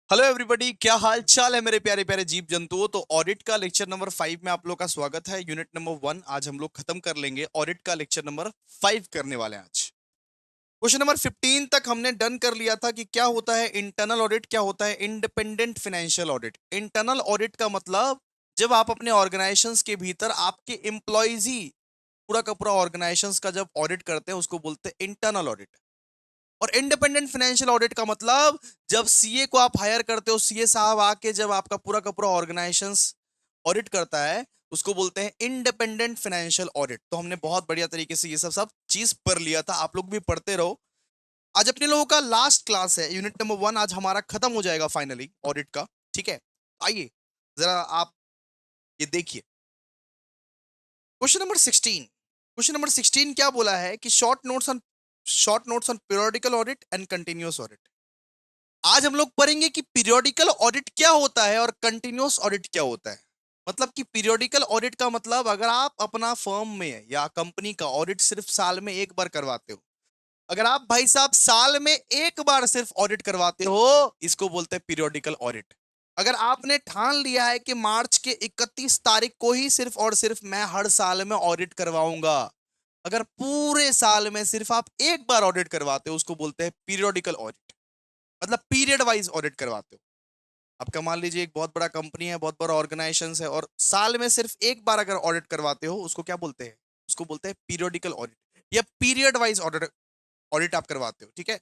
Hello everybody, क्या हाल चाल है मेरे प्यारे प्यारे जीव जंतुओं। तो ऑडिट का लेक्चर नंबर 5 में आप लोग का स्वागत है। यूनिट नंबर 1 आज हम लोग खत्म कर लेंगे। ऑडिट का लेक्चर नंबर 5 करने वाले हैं आज। क्वेश्चन नंबर 15 तक हमने डन कर लिया था कि क्या होता है इंटरनल ऑडिट, क्या होता है independent financial audit. Internal audit का मतलब जब आप अपने ऑर्गेनाइजेशंस के भीतर आपके एम्प्लॉयज ही पूरा का पूरा ऑर्गेनाइजेशंस का जब ऑडिट करते हैं उसको बोलते हैं इंटरनल ऑडिट। और इंडिपेंडेंट फाइनेंशियल ऑडिट का मतलब जब सीए को आप हायर करते हो, सीए साहब आके जब आपका पूरा का पूरा ऑर्गेनाइजेशन ऑडिट करता है उसको बोलते हैं इंडिपेंडेंट फाइनेंशियल ऑडिट। तो हमने बहुत बढ़िया तरीके से ये सब सब चीज पढ़ लिया था, आप लोग भी पढ़ते रहो। आज अपने लोगों का लास्ट क्लास है, यूनिट नंबर 1 आज हमारा खत्म हो जाएगा फाइनली ऑडिट का। ठीक है, आइए जरा आप ये देखिए क्वेश्चन नंबर 16। क्वेश्चन नंबर 16 क्या बोला है कि short notes on periodical audit and continuous audit. आज हम लोग पढ़ेंगे कि पीरियोडिकल ऑडिट क्या होता है और कंटिन्यूअस ऑडिट क्या होता है। मतलब कि पीरियोडिकल ऑडिट का मतलब अगर आप अपना फर्म में या कंपनी का ऑडिट सिर्फ साल में एक बार करवाते हो, अगर आप भाई साहब साल में एक बार सिर्फ ऑडिट करवाते हो, इसको बोलते हैं पीरियोडिकल ऑडिट। अगर आपने ठान लिया है कि मार्च के 31 तारीख को ही सिर्फ और सिर्फ मैं हर साल में ऑडिट करवाऊंगा, अगर पूरे साल में सिर्फ आप एक बार ऑडिट करवाते हो उसको बोलते हैं पीरियोडिकल ऑडिट। मतलब पीरियड वाइज ऑडिट करवाते हो। आपका मान लीजिए एक बहुत बड़ा कंपनी है, बहुत बड़ा ऑर्गेनाइजेशन है और साल में सिर्फ एक बार अगर ऑडिट करवाते हो उसको क्या बोलते हैं, उसको बोलते हैं पीरियोडिकल ऑडिट या पीरियड वाइज ऑडिट। ऑडिट आप करवाते हो, ठीक है।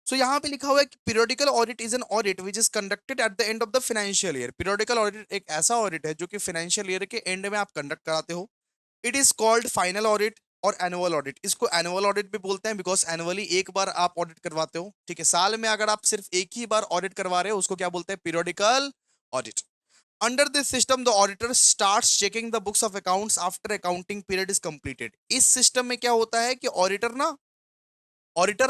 सो यहाँ पे लिखा हुआ है कि periodical audit is an audit which is conducted at the end of the financial year. Periodical audit एक ऐसा ऑडिट है जो कि फाइनेंशियल ईयर के एंड में आप कंडक्ट कराते हो। It is called final audit और एनुअल ऑडिट। इसको एनुअल ऑडिट भी बोलते हैं बिकॉज एनुअली एक बार आप ऑडिट करवाते हो, ठीक है। साल में अगर आप सिर्फ एक ही बार ऑडिट करवा रहे हो उसको क्या बोलते हैं, periodical audit. Under this system the auditor starts checking the books of accounts after accounting period is completed. इस सिस्टम में क्या होता है कि ऑडिटर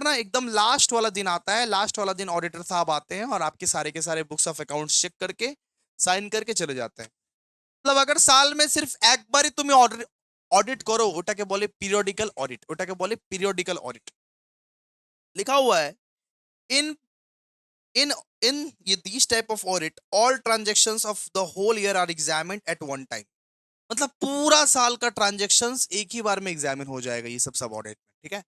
ना एकदम लास्ट वाला दिन आता है, लास्ट वाला दिन ऑडिटर साहब आते हैं और आपके सारे के सारे बुक्स ऑफ अकाउंट्स चेक करके साइन करके चले जाते हैं। मतलब अगर साल में सिर्फ एक बार ही तुम्हें ऑडिट ऑडिट करो ওটাকে বলে पीरियोडिकल ऑडिट, ওটাকে বলে पीरियोडिकल ऑडिट। लिखा हुआ है इन इन इन ये these type of audit all transactions of the whole year are examined at one time. मतलब पूरा साल का ट्रांजैक्शंस एक ही बार में एग्जामिन हो जाएगा ये सब सब ऑडिट में, ठीक है।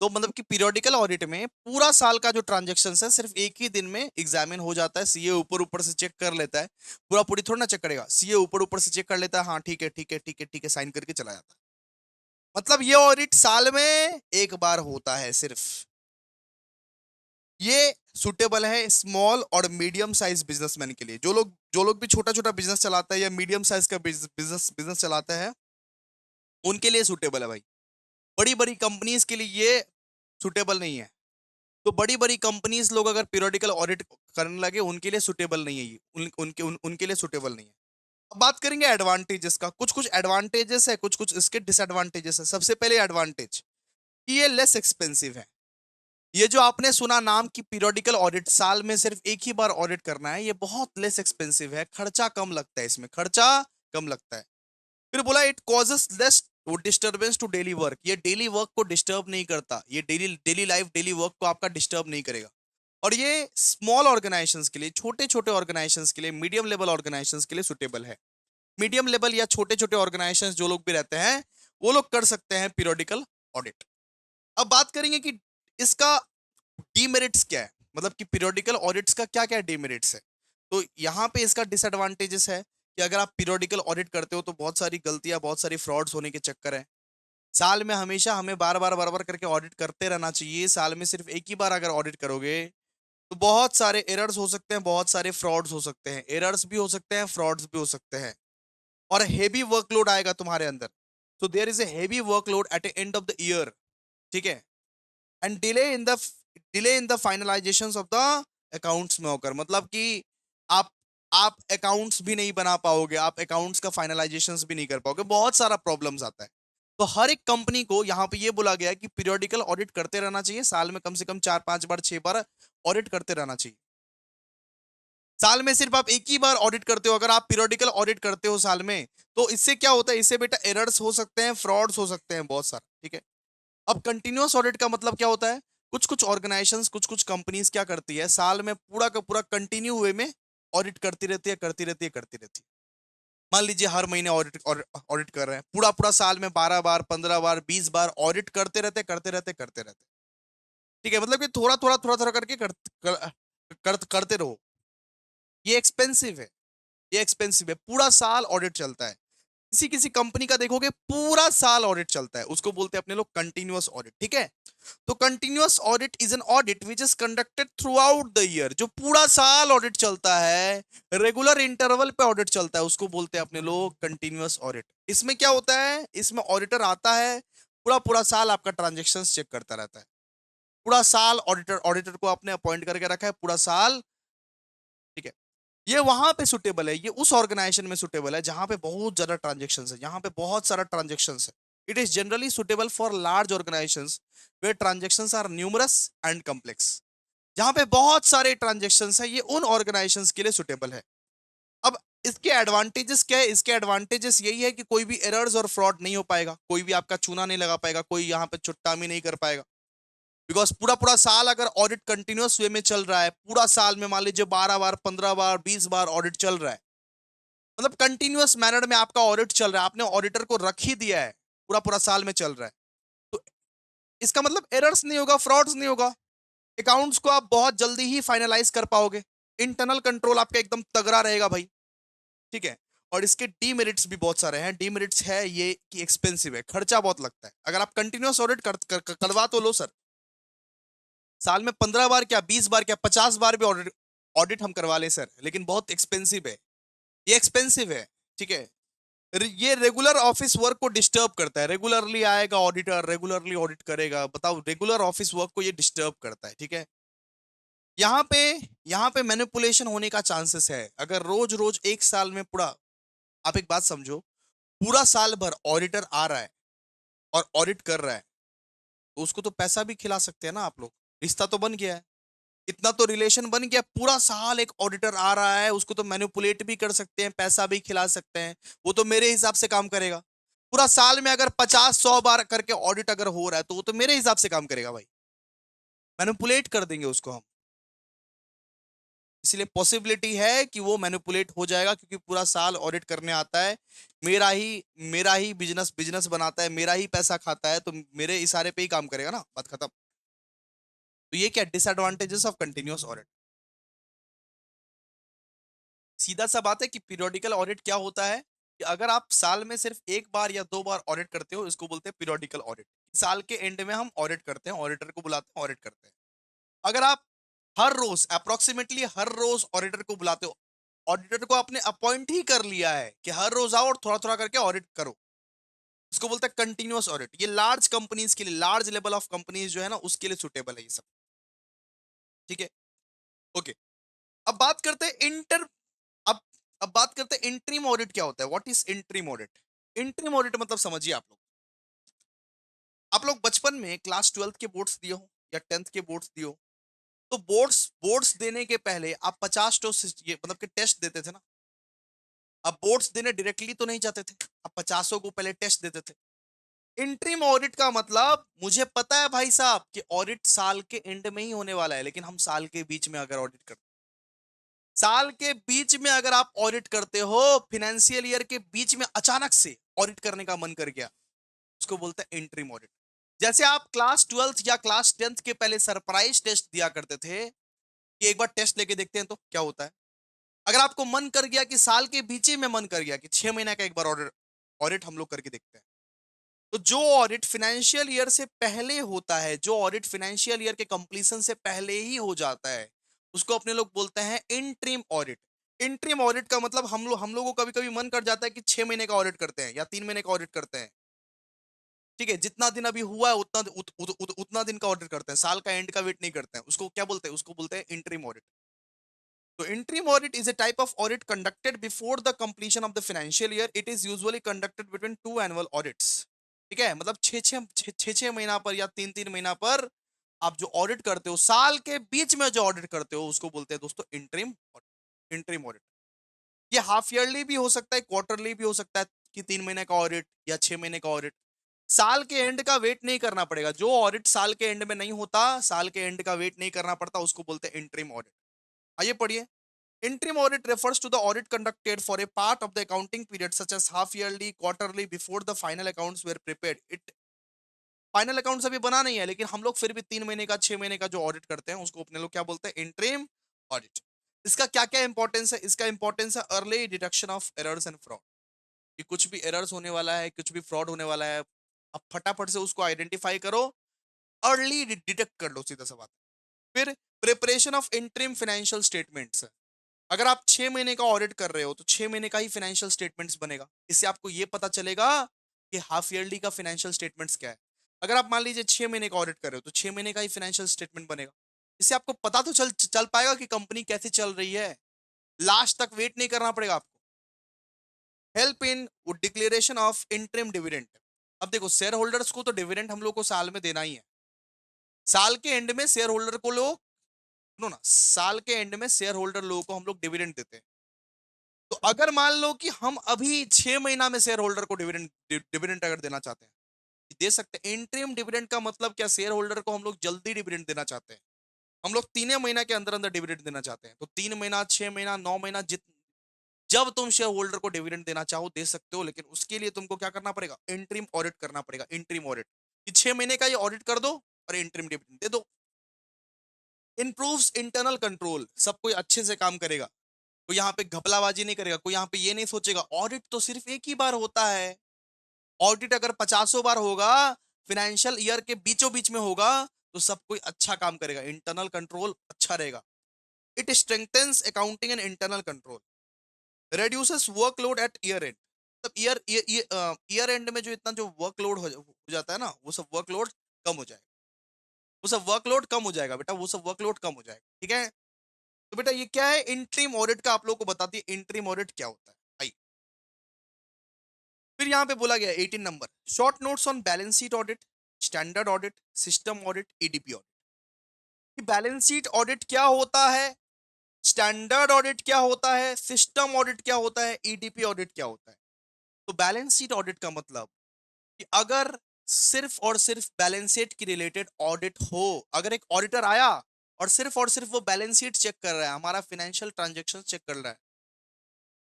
तो मतलब कि पीरियोडिकल ऑडिट में पूरा साल का जो ट्रांजैक्शंस है सिर्फ एक ही दिन में एग्जामिन हो जाता है। सीए ऊपर ऊपर से चेक कर लेता है, पूरा पूरी थोड़ा ना चेक करेगा, सीए ऊपर ऊपर से चेक कर लेता है, हाँ ठीक है ठीक है ठीक है ठीक है साइन करके चला जाता है। मतलब ये ऑडिट साल में एक बार होता है सिर्फ। ये सुटेबल है स्मॉल और मीडियम साइज बिजनेसमैन के लिए। जो लोग भी छोटा छोटा बिजनेस चलाता है या मीडियम साइज का बिजनेस बिजनेस चलाता है उनके लिए सुटेबल है भाई। बड़ी बड़ी कंपनीज के लिए ये सुटेबल नहीं है। तो बड़ी बड़ी कंपनीज लोग अगर पीरियोडिकल ऑडिट करने लगे उनके लिए सुटेबल नहीं है ये, उनके लिए सुटेबल नहीं है। अब बात करेंगे एडवांटेजेस का। कुछ कुछ एडवांटेजेस है, कुछ कुछ इसके डिसएडवांटेजेस है। सबसे पहले एडवांटेज कि ये लेस एक्सपेंसिव है। ये जो आपने सुना नाम की पीरियोडिकल ऑडिट, साल में सिर्फ एक ही बार ऑडिट करना है, ये बहुत लेस एक्सपेंसिव है। खर्चा कम लगता है, इसमें खर्चा कम लगता है। फिर बोला it causes less disturbance to daily work. ये डेली वर्क को डिस्टर्ब नहीं करता, ये daily daily life daily work को आपका डिस्टर्ब नहीं करेगा। और ये स्मॉल ऑर्गेनाइजेशंस के लिए, छोटे छोटे ऑर्गेनाइजेशंस के लिए, मीडियम लेवल ऑर्गेनाइजेशंस के लिए सुटेबल है। मीडियम लेवल या छोटे छोटे ऑर्गेनाइजेशंस जो लोग भी रहते हैं वो लोग कर सकते हैं पीरियोडिकल ऑडिट। अब बात करेंगे कि इसका डीमेरिट्स क्या है, मतलब कि पीरियोडिकल ऑडिट्स का क्या क्या डीमेरिट्स है। तो यहाँ पे इसका डिसएडवांटेजेस है कि अगर आप पीरियोडिकल ऑडिट करते हो तो बहुत सारी गलतियां, बहुत सारी फ्रॉड्स होने के चक्कर है। साल में हमेशा हमें बार बार करके ऑडिट करते रहना चाहिए। साल में सिर्फ एक ही बार अगर ऑडिट करोगे तो बहुत सारे एरर्स हो सकते हैं, बहुत सारे फ्रॉड्स हो सकते हैं। एरर्स भी हो सकते हैं, फ्रॉड्स भी हो सकते हैं और हेवी वर्कलोड आएगा तुम्हारे अंदर। तो there is a heavy workload at the end of the year, ठीक है। And delay in the finalisation of the accounts में होकर, मतलब कि आप आप अकाउंट्स भी नहीं बना पाओगे, आप अकाउंट्स का फाइनलाइजेशन भी नहीं कर पाओगे, बहुत सारा प्रॉब्लम्स आता है। तो हर एक कंपनी को यहाँ पे ये बोला गया है कि पीरियोडिकल ऑडिट करते रहना चाहिए। साल में कम से कम 4-5 बार 6 बार ऑडिट करते रहना चाहिए। साल में सिर्फ आप एक ही बार ऑडिट करते हो, अगर आप पीरियोडिकल ऑडिट करते हो साल में, तो इससे क्या होता है, इससे बेटा एरर्स हो सकते हैं, फ्रॉड्स हो सकते हैं बहुत सारा, ठीक है। अब कंटिन्यूअस ऑडिट का मतलब क्या होता है। कुछ कुछ ऑर्गेनाइजेशंस, कुछ कुछ कंपनीज क्या करती है, साल में पूरा का पूरा कंटिन्यू वे में ऑडिट करती रहती है, करती रहती है, करती रहती है। मान लीजिए हर महीने ऑडिट ऑडिट कर रहे हैं, पूरा पूरा साल में 12 बार, 15 बार, 20 बार ऑडिट करते रहते, करते रहते, करते रहते। ठीक है, मतलब कि थोड़ा थोड़ा थोड़ा थोड़ा करके करते रहो। ये एक्सपेंसिव है, ये एक्सपेंसिव है। पूरा साल ऑडिट चलता है। किसी किसी कंपनी का देखोगे पूरा साल ऑडिट चलता है, उसको बोलते हैं अपने लोग कंटिन्यूअस ऑडिट। ठीक है, तो continuous audit is an audit which is conducted through out the year. जो पूरा साल ऑडिट चलता है, रेगुलर इंटरवल पे ऑडिट चलता है, उसको बोलते हैं अपने लोग कंटिन्यूअस ऑडिट। इसमें क्या होता है, इसमें ऑडिटर आता है, पूरा पूरा साल आपका ट्रांजेक्शन चेक करता रहता है। पूरा साल ऑडिटर ऑडिटर को आपने अपॉइंट करके रखा है, पूरा साल। ठीक है, ये वहां पे सुटेबल है, ये उस ऑर्गेनाइजेशन में सुटेबल है जहां पे बहुत ज्यादा ट्रांजेक्शन है, जहां पे बहुत सारा ट्रांजेक्शन है। It is generally suitable for large organisation where transaction are numerous and complex. जहां पे बहुत सारे ट्रांजेक्शन है, ये उन ऑर्गेनाइजेशन के लिए सुटेबल है। अब इसके एडवांटेजेस क्या है, इसके एडवांटेजेस यही है कि कोई भी एरर्स और फ्रॉड नहीं हो पाएगा, कोई भी आपका चूना नहीं लगा पाएगा, कोई यहाँ पे चुट्टामी नहीं कर पाएगा। बिकॉज पूरा पूरा साल अगर ऑडिट कंटिन्यूअस वे में चल रहा है, पूरा साल में मान लीजिए 12 बार, 15 बार, 20 बार ऑडिट चल रहा है, मतलब कंटिन्यूअस मैनर में आपका ऑडिट चल रहा है, आपने ऑडिटर को रख ही दिया है, पूरा पूरा साल में चल रहा है, तो इसका मतलब एरर्स नहीं होगा, फ्रॉड्स नहीं होगा। अकाउंट्स को आप बहुत जल्दी ही फाइनलाइज कर पाओगे। इंटरनल कंट्रोल आपका एकदम तगड़ा रहेगा भाई। ठीक है, और इसके डीमेरिट्स भी बहुत सारे हैं। डीमेरिट्स है ये कि एक्सपेंसिव है, खर्चा बहुत लगता है। अगर आप कंटिन्यूअस ऑडिट करवा तो लो सर, साल में 15 बार क्या, 20 बार क्या, 50 बार भी ऑडिट ऑडिट हम करवा ले सर, लेकिन बहुत एक्सपेंसिव है, ये एक्सपेंसिव है। ठीक है, ये रेगुलर ऑफिस वर्क को डिस्टर्ब करता है। रेगुलरली आएगा ऑडिटर, रेगुलरली ऑडिट करेगा, बताओ रेगुलर ऑफिस वर्क को ये डिस्टर्ब करता है। ठीक है, यहाँ पे यहाँ पे मैनिपुलेशन होने का चांसेस है। अगर रोज रोज एक साल में पूरा, आप एक बात समझो, पूरा साल भर ऑडिटर आ रहा है और ऑडिट कर रहा है, तो उसको तो पैसा भी खिला सकते हैं ना आप लोग, रिश्ता तो बन गया है, इतना तो रिलेशन बन गया। पूरा साल एक ऑडिटर आ रहा है, उसको तो मैनिपुलेट भी कर सकते हैं, पैसा भी खिला सकते हैं, वो तो मेरे हिसाब से काम करेगा। पूरा साल में अगर 50-100 बार करके ऑडिट अगर हो रहा है, तो वो तो मेरे हिसाब से काम करेगा भाई, मैनिपुलेट कर देंगे उसको हम। इसलिए पॉसिबिलिटी है कि वो मैनिपुलेट हो जाएगा, क्योंकि पूरा साल ऑडिट करने आता है, मेरा ही बिजनेस बिजनेस बनाता है, मेरा ही पैसा खाता है, तो मेरे इशारे पे ही काम करेगा ना, बात खत्म। तो ये क्या डिसएडवांटेजेस ऑफ कंटिन्यूअस ऑडिट। सीधा सा बात है कि पीरियोडिकल ऑडिट क्या होता है, कि अगर आप साल में सिर्फ 1 बार या 2 बार ऑडिट करते हो, इसको बोलते हैं पीरियोडिकल ऑडिट। साल के एंड में हम ऑडिट करते हैं, ऑडिटर को बुलाते हैं, ऑडिट करते हैं। अगर आप हर रोज अप्रोक्सीमेटली हर रोज ऑडिटर को बुलाते हो, ऑडिटर को आपने अपॉइंट ही कर लिया है कि हर रोज आओ और थोड़ा थोड़ा करके ऑडिट करो, इसको बोलते हैं कंटिन्यूअस ऑडिट। ये लार्ज कंपनीज के लिए, लार्ज लेवल ऑफ कंपनीज जो है ना, उसके लिए सुटेबल है ये सब। ठीक है, ओके। अब बात करते हैं अब अब बात करते हैं इंटरिम ऑडिट क्या होता है। What is interim audit. Interim audit मतलब समझिए आप लोग बचपन में क्लास 12th के बोर्ड्स दिए हो या 10th के बोर्ड्स दिए हो, तो बोर्ड्स बोर्ड्स देने के पहले आप 50 तो ये मतलब कि टेस्ट देते थे ना। अब बोर्ड्स देने डायरेक्टली तो नहीं जाते थे, अब 50 को पहले टेस्ट देते थे। इंटरिम ऑडिट का मतलब, मुझे पता है भाई साहब कि ऑडिट साल के एंड में ही होने वाला है, लेकिन हम साल के बीच में अगर ऑडिट करते, साल के बीच में अगर आप ऑडिट करते हो, फिनेंशियल ईयर के बीच में अचानक से ऑडिट करने का मन कर गया, उसको बोलते हैं इंटरिम ऑडिट। जैसे आप क्लास 12th या क्लास 10th के पहले सरप्राइज टेस्ट दिया करते थे कि एक बार टेस्ट लेके देखते हैं तो क्या होता है। अगर आपको मन कर गया कि साल के बीच में मन कर गया कि 6 महीने का एक बार ऑडिट ऑडिट हम लोग करके देखते हैं, तो जो ऑडिट फाइनेंशियल ईयर से पहले होता है, जो ऑडिट फाइनेंशियल ईयर के कंप्लीशन से पहले ही हो जाता है, उसको अपने लोग बोलते हैं इंटरिम ऑडिट। इंटरिम ऑडिट का मतलब हम लोगों को कभी कभी मन कर जाता है कि 6 महीने का ऑडिट करते हैं या 3 महीने का ऑडिट करते हैं। ठीक है, जितना दिन अभी हुआ है उतना दिन का ऑडिट करते हैं, साल का एंड का वेट नहीं करते हैं। उसको क्या बोलते हैं, उसको बोलते हैं इंटरिम ऑडिट। तो interim audit is a type of audit conducted before the completion of the financial year. It is usually conducted between two annual audits. ठीक है, मतलब छह महीना पर या 3-3 महीना पर आप जो ऑडिट करते हो, साल के बीच में जो ऑडिट करते हो, उसको बोलते हैं दोस्तों इंटरिम ऑडिट। इंटरिम ऑडिट ये हाफ ईयरली भी हो सकता है, क्वार्टरली भी हो सकता है, कि 3 महीने का ऑडिट या 6 महीने का ऑडिट। साल के एंड का वेट नहीं करना पड़ेगा। जो ऑडिट साल के एंड में नहीं होता, साल के एंड का वेट नहीं करना पड़ता, उसको बोलते हैं इंटरिम ऑडिट। आइए पढ़िए। Interim audit refers to the audit conducted for a part of the accounting period, such as half yearly, quarterly, before the final accounts were prepared. It final accounts अभी बना नहीं है, लेकिन हम लोग फिर भी 3 महीने का 6 महीने का जो ऑडिट करते हैं उसको अपने लोग क्या बोलते हैं? Interim audit. इसका क्या क्या इंपॉर्टेंस है? इसका इंपॉर्टेंस है early detection of errors and fraud. कि कुछ भी एरर्स होने वाला है, कुछ भी फ्रॉड होने वाला है, अब फटाफट से उसको आइडेंटिफाई करो, अर्ली डिटेक्ट कर लो, सीधा सा बात। फिर preparation of interim financial statements. अगर आप 6 महीने का ऑडिट कर रहे हो तो 6 महीने का ही फाइनेंशियल स्टेटमेंट्स बनेगा। इससे आपको ये पता चलेगा कि हाफ ईयरली का फाइनेंशियल स्टेटमेंट्स क्या है। अगर आप मान लीजिए 6 महीने का ऑडिट कर रहे हो तो 6 महीने का ही फाइनेंशियल स्टेटमेंट बनेगा। इससे आपको पता तो चल चल पाएगा कि कंपनी कैसे चल रही है। लास्ट तक वेट नहीं करना पड़ेगा आपको। Help in declaration of interim dividend. अब देखो, शेयर होल्डर्स को तो डिविडेंड हम लोग को साल में देना ही है। साल के एंड में शेयर होल्डर को लोग, सुनो ना, साल के एंड में शेयर होल्डर लोगों को हम लोग डिविडेंड देते हैं। तो अगर मान लो कि हम अभी 6 महीना में शेयर होल्डर को डिविडेंड डिविडेंड अगर देना चाहते हैं, दे सकते हैं। इंटरिम डिविडेंड का मतलब क्या? शेयर होल्डर को हम लोग जल्दी डिविडेंड देना चाहते हैं। हम लोग 3 महीना के अंदर अंदर डिविडेंड देना चाहते हैं। तो 3 महीना, 6 महीना, 9 महीना, जित जब तुम शेयर होल्डर को डिविडेंड देना चाहो दे सकते हो, लेकिन उसके लिए तुमको क्या करना पड़ेगा? इंटरिम ऑडिट करना पड़ेगा। इंटरिम ऑडिट कि 6 महीने का ये ऑडिट कर दो और इंटरिम डिविडेंड दे दो। Improves internal control. सब कोई अच्छे से काम करेगा, कोई यहाँ पे घपलाबाजी नहीं करेगा, कोई यहाँ पे ये नहीं सोचेगा ऑडिट तो सिर्फ एक ही बार होता है। ऑडिट अगर 50 बार होगा, फाइनेंशियल ईयर के बीचों बीच में होगा, तो सब कोई अच्छा काम करेगा, इंटरनल कंट्रोल अच्छा रहेगा। It strengthens accounting and internal control. Reduces workload at year end. तब ईयर एंड में जो इतना जो वर्कलोड हो जाता है ना, वो सब वर्कलोड कम हो जाएगा। वो सब वर्कलोड कम हो जाएगा बेटा, वो सब वर्कलोड कम हो जाएगा। ठीक है। तो बेटा ये क्या है? इंटरिम ऑडिट का आप लोग को बताती है इंटरिम ऑडिट क्या होता है। आइए, फिर यहां पे बोला गया 18 number, short notes on balance sheet audit, standard audit, system audit, EDP audit. Balance sheet audit क्या होता है, स्टैंडर्ड ऑडिट क्या होता है, सिस्टम ऑडिट क्या होता है, ईडीपी ऑडिट क्या होता है। तो बैलेंस शीट ऑडिट का मतलब कि अगर सिर्फ और सिर्फ बैलेंस शीट की रिलेटेड ऑडिट हो, अगर एक ऑडिटर आया और सिर्फ वो बैलेंस शीट चेक कर रहा है, हमारा फाइनेंशियल ट्रांजैक्शन चेक कर रहा है,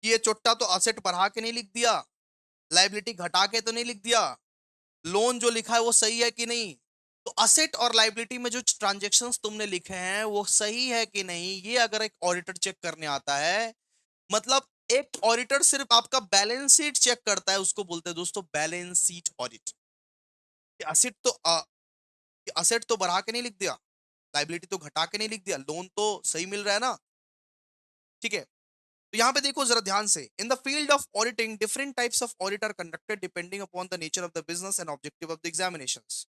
ये चुट्टा तो असेट बढ़ा के नहीं लिख दिया, लाइबिलिटी घटा के तो नहीं लिख दिया, लोन जो लिखा है वो सही है कि नहीं, तो असेट और लाइबिलिटी में जो ट्रांजैक्शंस तुमने लिखे हैं वो सही है कि नहीं, ये अगर एक ऑडिटर चेक करने आता है, मतलब एक ऑडिटर सिर्फ आपका बैलेंस शीट चेक करता है, उसको बोलते हैं दोस्तों बैलेंस शीट ऑडिट। असेट तो असेट तो बढ़ा के नहीं लिख दिया, लाइबिलिटी तो घटा के नहीं लिख दिया, लोन तो सही मिल रहा है ना। ठीक है। तो यहां पे देखो जरा ध्यान से, in the field of auditing different types of audit are conducted depending upon the nature of the business and objective of the examinations.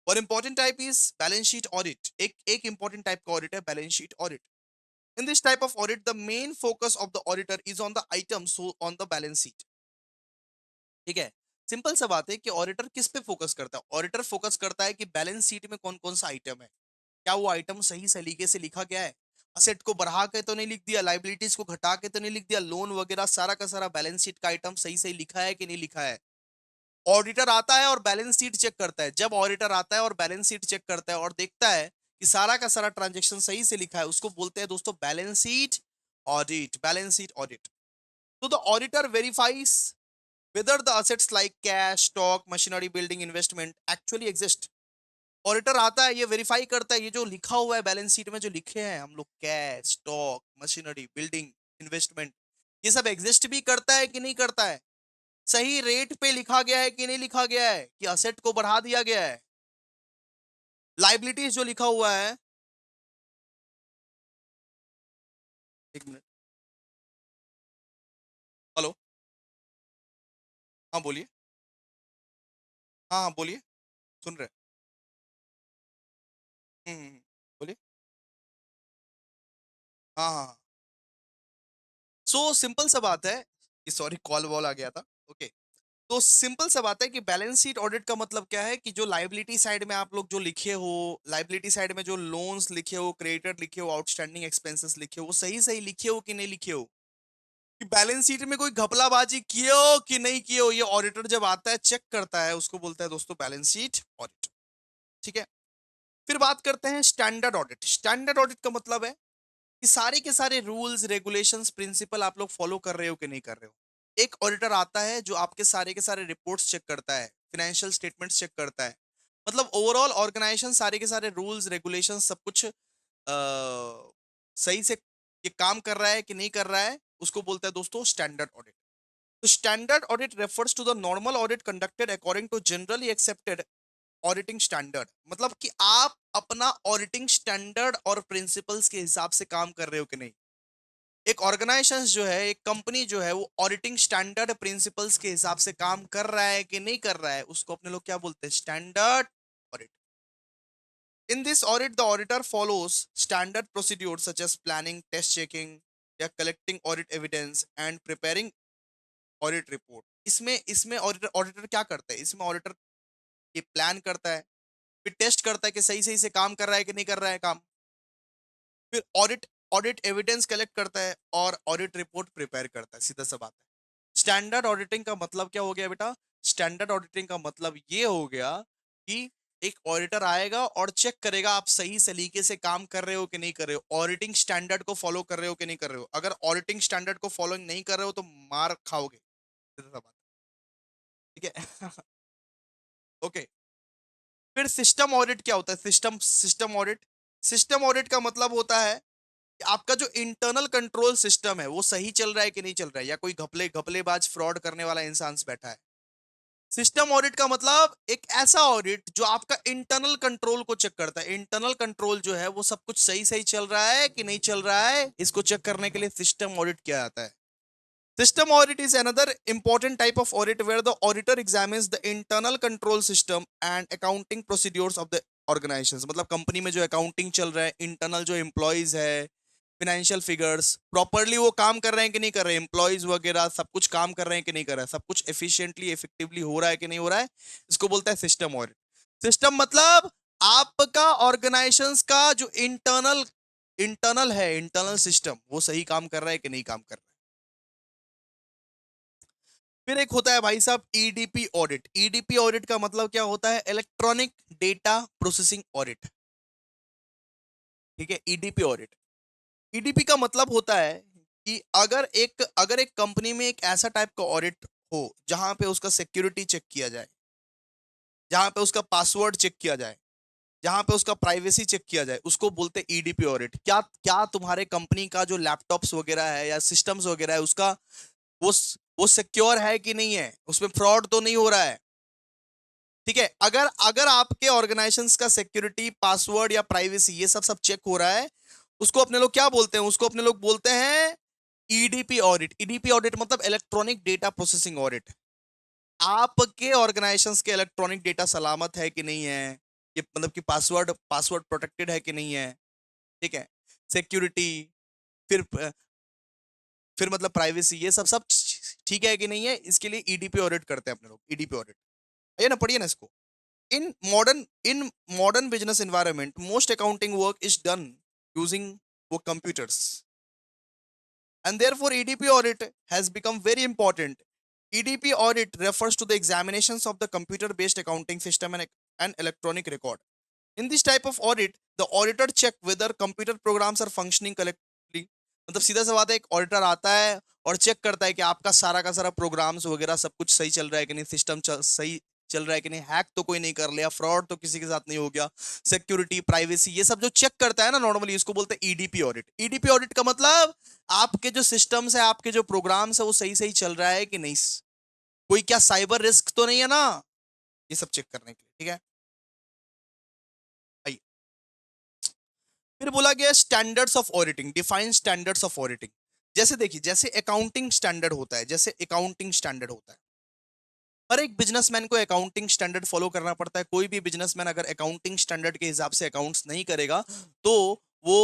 और important type is balance sheet audit. एक इंपॉर्टेंट टाइप का audit है balance sheet audit. In this type of audit the main focus of the auditor is on the items on the balance sheet. ठीक है। Simple सा बात है कि auditor किस पे फोकस करता है? ऑडिटर फोकस करता है कि बैलेंस शीट में कौन कौन सा आइटम है, क्या वो आइटम सही सलीके से लिखा गया है, असेट को बढ़ा के तो नहीं लिख दिया, लाइबिलिटीज को घटा के तो नहीं लिख दिया, लोन वगैरह सारा का सारा बैलेंस शीट का आइटम सही सही लिखा है कि नहीं लिखा है। ऑडिटर आता है और बैलेंस शीट चेक करता है। जब ऑडिटर आता है और बैलेंस शीट चेक करता है और देखता है कि सारा का सारा ट्रांजेक्शन सही से लिखा है, उसको बोलते हैं दोस्तों balance sheet audit. Balance sheet audit. तो the auditor verifies whether the assets like cash, stock, machinery, building, investment actually exist। Auditor आता है, ये वेरीफाई करता है ये जो लिखा हुआ है बैलेंस शीट में, जो लिखे हैं हम लोग cash, stock, machinery, building, investment, ये सब एग्जिस्ट भी करता है कि नहीं करता है, सही रेट पे लिखा गया है कि नहीं लिखा गया है, कि असेट को बढ़ा दिया गया है, लाइबिलिटीज जो लिखा हुआ है। एक मिनट। हेलो। हाँ बोलिए। हाँ हाँ बोलिए, सुन रहे हैं। बोलिए। हाँ हाँ हाँ। सो सिंपल सा बात है, कि सॉरी कॉल वॉल आ गया था। ओके। तो सिंपल सा बात है कि बैलेंस शीट ऑडिट का मतलब क्या है, कि जो लाइबिलिटी साइड में आप लोग जो लिखे हो, लाइबिलिटी साइड में जो लोन्स लिखे हो, क्रेडिटर लिखे हो, आउटस्टैंडिंग एक्सपेंसेस लिखे हो, वो सही सही लिखे हो कि नहीं लिखे हो। कि बैलेंस शीट में कोई घपलाबाजी किए हो कि नहीं किए हो, ये ऑडिटर जब आता है चेक करता है, उसको बोलता है दोस्तों बैलेंस शीट ऑडिट। ठीक है। फिर बात करते हैं स्टैंडर्ड ऑडिट। स्टैंडर्ड ऑडिट का मतलब है कि सारे के सारे रूल्स रेगुलेशंस प्रिंसिपल आप लोग फॉलो कर रहे हो कि नहीं कर रहे हो। एक ऑडिटर आता है जो आपके सारे के सारे रिपोर्ट्स चेक करता है, फाइनेंशियल स्टेटमेंट्स चेक करता है, मतलब ओवरऑल ऑर्गेनाइजेशन सारे के सारे रूल्स रेगुलेशन सब कुछ सही से ये काम कर रहा है कि नहीं कर रहा है, उसको बोलता है दोस्तों स्टैंडर्ड ऑडिट। तो standard audit refers to the normal audit conducted according to generally accepted auditing standard. मतलब कि आप अपना ऑडिटिंग स्टैंडर्ड और प्रिंसिपल्स के हिसाब से काम कर रहे हो कि नहीं। एक ऑर्गेनाइजेशन जो है, एक कंपनी जो है, वो ऑडिटिंग स्टैंडर्ड प्रिंसिपल्स के हिसाब से काम कर रहा है कि नहीं कर रहा है, उसको अपने लोग क्या बोलते हैं, standard audit. In this audit, the auditor follows standard procedures such as planning, test checking, या collecting audit evidence and preparing audit report। इसमें इसमें ऑडिटर ऑडिटर क्या करता है, इसमें ऑडिटर ये प्लान करता है, फिर टेस्ट करता है कि सही सही से काम कर रहा है कि नहीं कर रहा है काम, फिर ऑडिट ऑडिट एविडेंस कलेक्ट करता है और ऑडिट रिपोर्ट प्रिपेयर करता है। सीधा सा बात है। स्टैंडर्ड ऑडिटिंग का मतलब क्या हो गया बेटा, स्टैंडर्ड ऑडिटिंग का मतलब ये हो गया कि एक ऑडिटर आएगा और चेक करेगा आप सही सलीके से काम कर रहे हो कि नहीं कर रहे हो, ऑडिटिंग स्टैंडर्ड को फॉलो कर रहे हो कि नहीं कर रहे हो। अगर ऑडिटिंग स्टैंडर्ड को फॉलो नहीं कर रहे हो तो मार खाओगे। सीधा सा बात है। ठीक है। ओके। फिर सिस्टम ऑडिट क्या होता है, system system audit. System audit का मतलब होता है कि आपका जो इंटरनल कंट्रोल सिस्टम है वो सही चल रहा है कि नहीं चल रहा है, या कोई घपले घपलेबाज फ्रॉड करने वाला इंसान बैठा है। सिस्टम ऑडिट का मतलब एक ऐसा ऑडिट जो आपका इंटरनल कंट्रोल को चेक करता है। इंटरनल कंट्रोल जो है वो सब कुछ सही सही चल रहा है कि नहीं चल रहा है, इसको चेक करने के लिए सिस्टम ऑडिट किया जाता है। System audit is another important type of audit where the auditor examines the internal control system and accounting procedures of the organizations। मतलब कंपनी में जो अकाउंटिंग चल रहा है, इंटरनल जो एम्प्लॉयज है, फाइनेंशियल फिगर्स प्रॉपरली वो काम कर रहे हैं कि नहीं कर रहे हैं, एम्प्लॉयज वगैरह सब कुछ काम कर रहे हैं कि नहीं कर रहा है, सब कुछ एफिशिएंटली इफेक्टिवली हो रहा है कि नहीं हो रहा है, इसको बोलता है सिस्टम ऑडिट। सिस्टम मतलब आपका ऑर्गेनाइजेशन का जो इंटरनल इंटरनल है, इंटरनल सिस्टम वो सही काम कर रहा है कि नहीं काम कर रहा है। फिर एक होता है भाई साहब ईडीपी ऑडिट। ईडीपी ऑडिट का मतलब क्या होता है, इलेक्ट्रॉनिक डेटा प्रोसेसिंग ऑडिट। ठीक है, ईडीपी ऑडिट। ईडीपी का मतलब होता है कि अगर एक कंपनी में एक ऐसा टाइप का ऑडिट हो जहां पे उसका सिक्योरिटी चेक किया जाए, जहां पे उसका पासवर्ड चेक किया जाए, जहां पे उसका प्राइवेसी चेक किया जाए, उसको बोलते हैं ईडीपी ऑडिट। क्या क्या तुम्हारे कंपनी का जो लैपटॉप्स वगैरह है या सिस्टम्स वगैरह है उसका वो वो सिक्योर है कि नहीं है, उसमें फ्रॉड तो नहीं हो रहा है। ठीक है, अगर अगर आपके ऑर्गेनाइजेशन का सिक्योरिटी पासवर्ड या प्राइवेसी ये सब सब चेक हो रहा है, उसको अपने लोग क्या बोलते हैं, उसको अपने लोग बोलते हैं ईडीपी ऑडिट। ईडीपी ऑडिट मतलब इलेक्ट्रॉनिक डेटा प्रोसेसिंग ऑडिट। आपके ऑर्गेनाइजेशन के इलेक्ट्रॉनिक डेटा सलामत है कि नहीं है, ये मतलब कि पासवर्ड पासवर्ड प्रोटेक्टेड है कि नहीं है। ठीक है, सिक्योरिटी, फिर फिर मतलब प्राइवेसी ये सब सब ठीक है कि नहीं है, इसके लिए ईडीपी ऑडिट करते हैं अपने लोग, ईडीपी ऑडिट। आइए ना, पढ़िए ना इसको। In modern business environment, most accounting work is done using computers, and therefore EDP audit has become very important. EDP audit refers to the examinations of the computer-based accounting system and an electronic record. In this type of audit, the auditor check whether computer programs are functioning correctly। मतलब सीधा सा बात है, एक auditor आता है और check करता है कि आपका सारा का सारा प्रोग्राम्स वगैरह सब कुछ सही चल रहा है कि नहीं, सिस्टम सही चल रहा है कि नहीं, हैक तो कोई नहीं कर लिया, फ्रॉड तो किसी के साथ नहीं हो गया, सिक्योरिटी प्राइवेसी ये सब जो चेक करता है ना नॉर्मली, इसको बोलते हैं ईडीपी ऑडिट। ईडीपी ऑडिट का मतलब आपके जो सिस्टम्स है, आपके जो प्रोग्राम्स है वो सही सही चल रहा है कि नहीं, कोई क्या साइबर रिस्क तो नहीं है ना, ये सब चेक करने के लिए। ठीक है, आइए। फिर बोला गया standards of auditing, define standards of auditing. जैसे देखिए, जैसे अकाउंटिंग स्टैंडर्ड होता है, जैसे अकाउंटिंग स्टैंडर्ड होता है, हर एक बिजनेसमैन को अकाउंटिंग स्टैंडर्ड फॉलो करना पड़ता है। कोई भी बिजनेसमैन अगर अकाउंटिंग स्टैंडर्ड के हिसाब से अकाउंट्स नहीं करेगा तो वो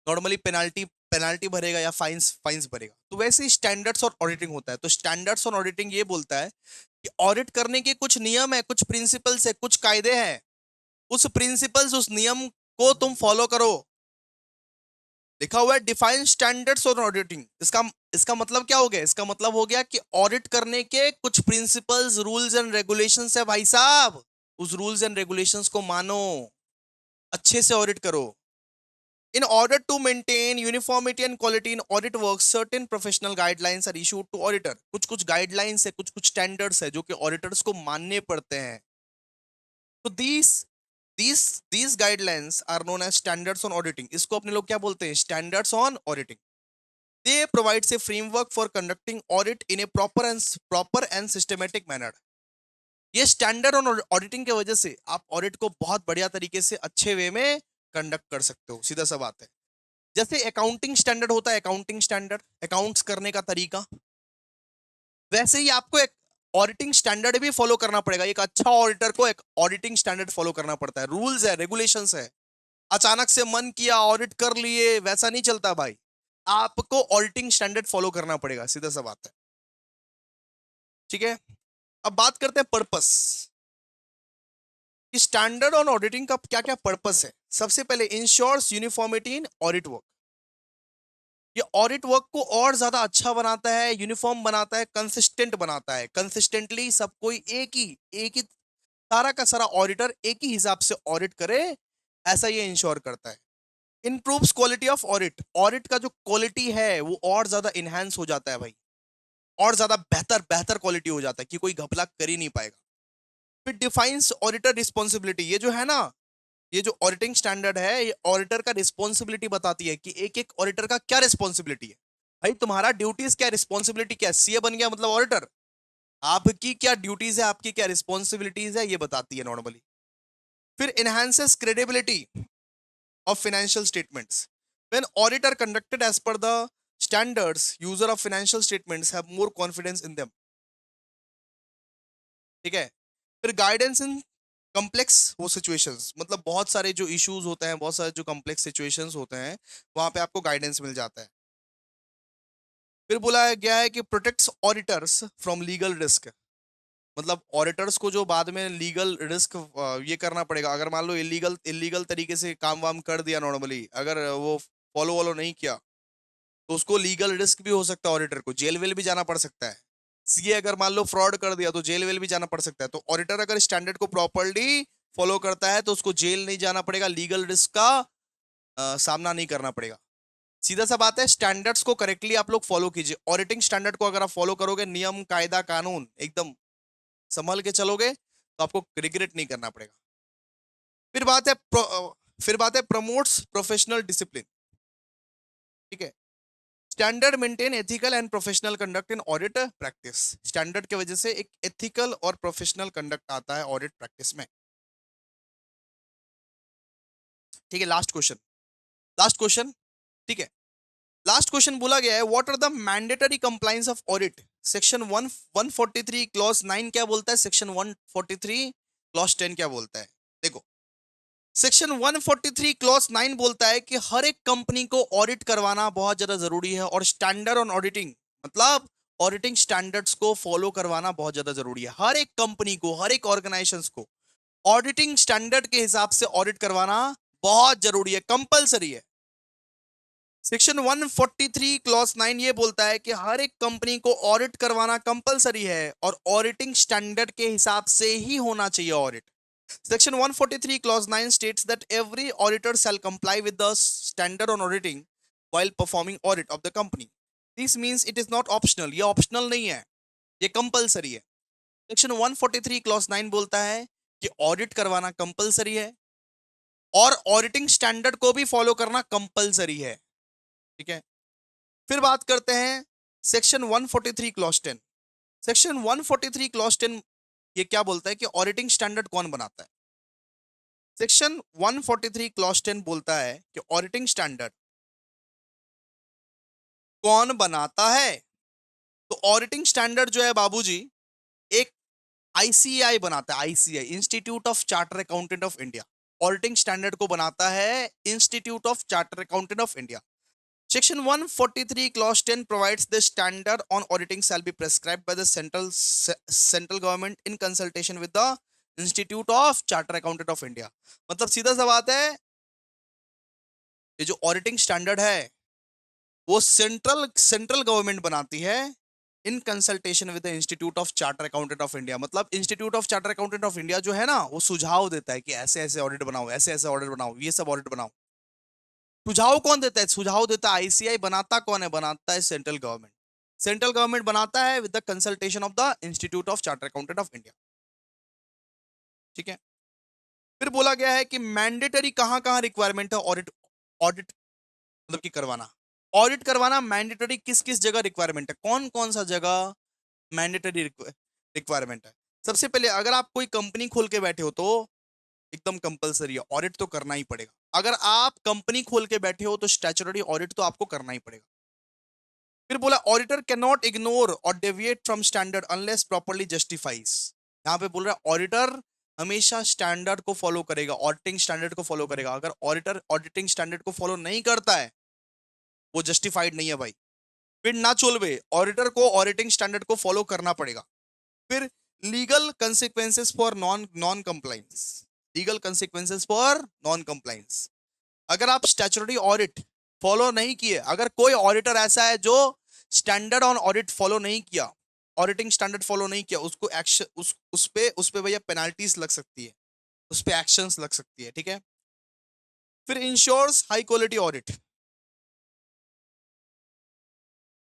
नॉर्मली पेनाल्टी पेनाल्टी भरेगा या फाइंस फाइंस भरेगा। तो वैसे ही स्टैंडर्ड्स और ऑडिटिंग होता है। तो स्टैंडर्ड्स और ऑडिटिंग ये बोलता है कि ऑडिट करने के कुछ नियम है, कुछ प्रिंसिपल्स है, कुछ कायदे हैं, उस प्रिंसिपल्स उस नियम को तुम फॉलो करो। लिखा हुआ है डिफाइन स्टैंडर्ड्स ऑन ऑडिटिंग। इसका इसका मतलब क्या हो गया? इसका मतलब हो गया कि ऑडिट करने के कुछ प्रिंसिपल्स, रूल्स एंड रेगुलेशंस है भाई साहब। उस रूल्स एंड रेगुलेशंस को मानो, अच्छे से ऑडिट करो। In order to maintain uniformity and quality in audit work, certain professional guidelines are issued to auditor. कुछ कुछ guidelines है, कुछ कुछ standards है जो कि auditors को मानने पड़ते हैं। तो these guidelines are known as standards on auditing. इसको अपने लोग क्या बोलते हैं? Standards on auditing. They provides a framework for conducting audit in a proper and systematic manner. ये स्टैंडर्ड ऑन ऑडिटिंग की वजह से आप ऑडिट को बहुत बढ़िया तरीके से अच्छे वे में कंडक्ट कर सकते हो। सीधा सा बात है। जैसे अकाउंटिंग स्टैंडर्ड होता है, अकाउंटिंग स्टैंडर्ड अकाउंट्स करने का तरीका, वैसे ही आपको एक ऑडिटिंग स्टैंडर्ड भी फॉलो करना पड़ेगा। एक अच्छा ऑडिटर को एक ऑडिटिंग स्टैंडर्ड फॉलो करना पड़ता है। रूल्स है, रेगुलेशंस है। अचानक से मन किया ऑडिट कर लिए, वैसा नहीं चलता भाई। आपको ऑडिटिंग स्टैंडर्ड फॉलो करना पड़ेगा, सीधा सा बात है। ठीक है, अब बात करते हैं पर्पस कि स्टैंडर्ड ऑन ऑडिटिंग का क्या क्या पर्पस है। सबसे पहले ensures uniformity in audit work. ये ऑडिट वर्क को और ज्यादा अच्छा बनाता है, यूनिफॉर्म बनाता है, कंसिस्टेंट बनाता है। कंसिस्टेंटली सब कोई एक ही सारा का सारा ऑडिटर एक ही हिसाब से ऑडिट करे, ऐसा ये इंश्योर करता है। Improves quality of audit. Audit का जो क्वालिटी है वो और ज्यादा इनहेंस हो जाता है भाई, और ज्यादा बेहतर बेहतर क्वालिटी हो जाता है कि कोई घपला कर ही नहीं पाएगा। फिर डिफाइंस ऑडिटर रिस्पॉन्सिबिलिटी। ये जो है ना, ये जो ऑडिटिंग स्टैंडर्ड है, ये ऑडिटर का रिस्पॉन्सिबिलिटी बताती है कि एक एक ऑडिटर का क्या रिस्पॉन्सिबिलिटी है। भाई तुम्हारा ड्यूटीज क्या, रिस्पॉन्सिबिलिटी क्या? सीए बन गया मतलब ऑडिटर, आपकी क्या ड्यूटीज है, आपकी क्या रिस्पॉन्सिबिलिटीज है, ये बताती है नॉर्मली। फिर enhances credibility of financial statements. When audit are conducted as per the standards, user of financial statements have more confidence in them. ठीक है, फिर गाइडेंस इन कॉम्प्लेक्स वो सिचुएशंस, मतलब बहुत सारे जो इश्यूज होते हैं, बहुत सारे जो कॉम्प्लेक्स सिचुएशंस होते हैं, वहां पे आपको गाइडेंस मिल जाता है। फिर बोला गया है कि protects auditors from legal risk. मतलब ऑडिटर्स को जो बाद में लीगल रिस्क ये करना पड़ेगा, अगर मान लो इलीगल इलीगल तरीके से काम वाम कर दिया, नॉर्मली अगर वो फॉलो वॉलो नहीं किया, तो उसको लीगल रिस्क भी हो सकता है, ऑडिटर को जेल वेल भी जाना पड़ सकता है। सीए अगर मान लो फ्रॉड कर दिया तो जेल वेल भी जाना पड़ सकता है। तो ऑडिटर अगर स्टैंडर्ड को प्रॉपरली फॉलो करता है तो उसको जेल नहीं जाना पड़ेगा, लीगल रिस्क का सामना नहीं करना पड़ेगा। सीधा सा बात है, स्टैंडर्ड्स को करेक्टली आप लोग फॉलो कीजिए। ऑडिटिंग स्टैंडर्ड को अगर आप फॉलो करोगे, नियम कायदा कानून एकदम संभल के चलोगे, तो आपको रिग्रेट नहीं करना पड़ेगा। फिर बात है फिर बात है प्रमोट्स प्रोफेशनल डिसिप्लिन। ठीक है, standard maintain ethical and professional conduct in audit practice. Standard की वजह से एक एथिकल और प्रोफेशनल कंडक्ट आता है ऑडिट प्रैक्टिस में। ठीक है, लास्ट क्वेश्चन, लास्ट क्वेश्चन। ठीक है, लास्ट क्वेश्चन बोला गया है what are the mandatory compliance of audit. Section 143 clause 9 क्या बोलता है, सेक्शन 143 क्लॉज 10 क्या बोलता है। देखो, सेक्शन 143 क्लॉज 9 बोलता है कि हर एक कंपनी को ऑडिट करवाना बहुत ज्यादा जरूरी है, और स्टैंडर्ड ऑन ऑडिटिंग मतलब ऑडिटिंग स्टैंडर्ड्स को फॉलो करवाना बहुत ज्यादा जरूरी है। हर एक कंपनी को, हर एक ऑर्गेनाइजेशन को ऑडिटिंग स्टैंडर्ड के हिसाब से ऑडिट करवाना बहुत जरूरी है, कंपलसरी है। सेक्शन 143 क्लॉज 9 ये बोलता है कि हर एक कंपनी को ऑडिट करवाना कंपलसरी है, और ऑडिटिंग स्टैंडर्ड के हिसाब से ही होना चाहिए audit. Section 143 clause 9 states that every auditor shall comply with the standard on auditing while performing audit of the company. This means it is not optional. ये optional नहीं है, ये compulsory है। Section 143 clause 9 बोलता है कि ऑडिट करवाना compulsory है, और ऑडिटिंग स्टैंडर्ड को भी फॉलो करना कंपलसरी है। ठीक है, फिर बात करते हैं सेक्शन 143 क्लॉज 10। सेक्शन 143 क्लॉज 10 ये क्या बोलता है कि ऑडिटिंग स्टैंडर्ड कौन बनाता है। सेक्शन 143 क्लॉज 10 बोलता है कि ऑडिटिंग स्टैंडर्ड कौन बनाता है। तो ऑडिटिंग स्टैंडर्ड जो है बाबूजी, एक आईसीएआई बनाता है, ICAI institute of Charter Accountant of India. Auditing standard को बनाता है institute of Charter Accountant of India. Section 143 clause 10 provides the standard on auditing shall be prescribed by the central government in consultation with the Institute of Charter Accountant of India। मतलब सीधा सा बात है, ये जो ऑडिटिंग स्टैंडर्ड है वो central government बनाती है in consultation with the Institute of Charter Accountant of India. मतलब Institute of Charter Accountant of India जो है ना, वो सुझाव देता है कि ऐसे ऐसे ऑडिट बनाओ, ऐसे ऐसे ऑडिट बनाओ, ये सब ऑडिट बनाओ। सुझाव कौन देता है? सुझाव देता है आईसीआई। बनाता कौन है? बनाता है सेंट्रल गवर्नमेंट। सेंट्रल गवर्नमेंट बनाता है with the consultation of the Institute of Charter Accountant of India. ठीक है। फिर बोला गया है कि मैंडेटरी कहां कहां रिक्वायरमेंट है ऑडिट, ऑडिट मतलब कि करवाना, ऑडिट करवाना मैंडेटरी किस किस जगह रिक्वायरमेंट है, कौन कौन सा जगह मैंडेटरी रिक्वायरमेंट है। सबसे पहले अगर आप कोई कंपनी खोल के बैठे हो तो एकदम कंपलसरी है, ऑडिट तो करना ही पड़ेगा। अगर आप कंपनी खोल के बैठे हो तो स्टैट्यूटरी ऑडिट तो आपको करना ही पड़ेगा। फिर बोला ऑडिटर कैन नॉट इग्नोर और deviate from standard unless properly justifies. यहां पे बोल रहा है ऑडिटर हमेशा स्टैंडर्ड को फॉलो करेगा, ऑडिटिंग स्टैंडर्ड को फॉलो करेगा। अगर ऑडिटर ऑडिटिंग स्टैंडर्ड को फॉलो नहीं करता है वो जस्टिफाइड नहीं है भाई, फिर ना चोलवे। ऑडिटर को ऑडिटिंग स्टैंडर्ड को फॉलो करना पड़ेगा। फिर legal consequences for non non compliance, legal consequences for non compliance. अगर आप स्टैट्यूटरी ऑडिट फॉलो नहीं किए, अगर कोई ऑडिटर ऐसा है जो स्टैंडर्ड ऑन ऑडिट फॉलो नहीं किया, ऑडिटिंग स्टैंडर्ड फॉलो नहीं किया, उसको एक्शन उस पे भैया पेनाल्टीज लग सकती है, उस पे एक्शंस लग सकती है। ठीक है। फिर इंश्योर्स हाई क्वालिटी ऑडिट।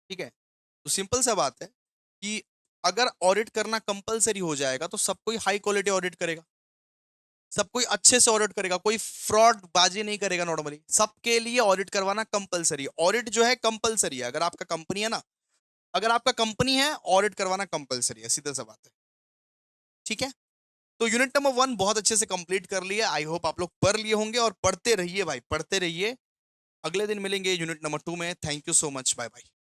ठीक है। तो सिंपल सा बात है कि अगर ऑडिट करना कंपलसरी हो जाएगा तो सब कोई हाई क्वालिटी ऑडिट करेगा, सब कोई अच्छे से ऑडिट करेगा, कोई फ्रॉड बाजी नहीं करेगा। नॉर्मली सबके लिए ऑडिट करवाना कंपलसरी है। ऑडिट जो है कंपलसरी है। अगर आपका कंपनी है ना, अगर आपका कंपनी है ऑडिट करवाना कंपलसरी है, सीधा सा बात है। ठीक है। तो यूनिट नंबर 1 बहुत अच्छे से कंप्लीट कर लिया। आई होप आप लोग पढ़ लिए होंगे और पढ़ते रहिए भाई, पढ़ते रहिए। अगले दिन मिलेंगे यूनिट नंबर 2 में। Thank you so much, bye bye.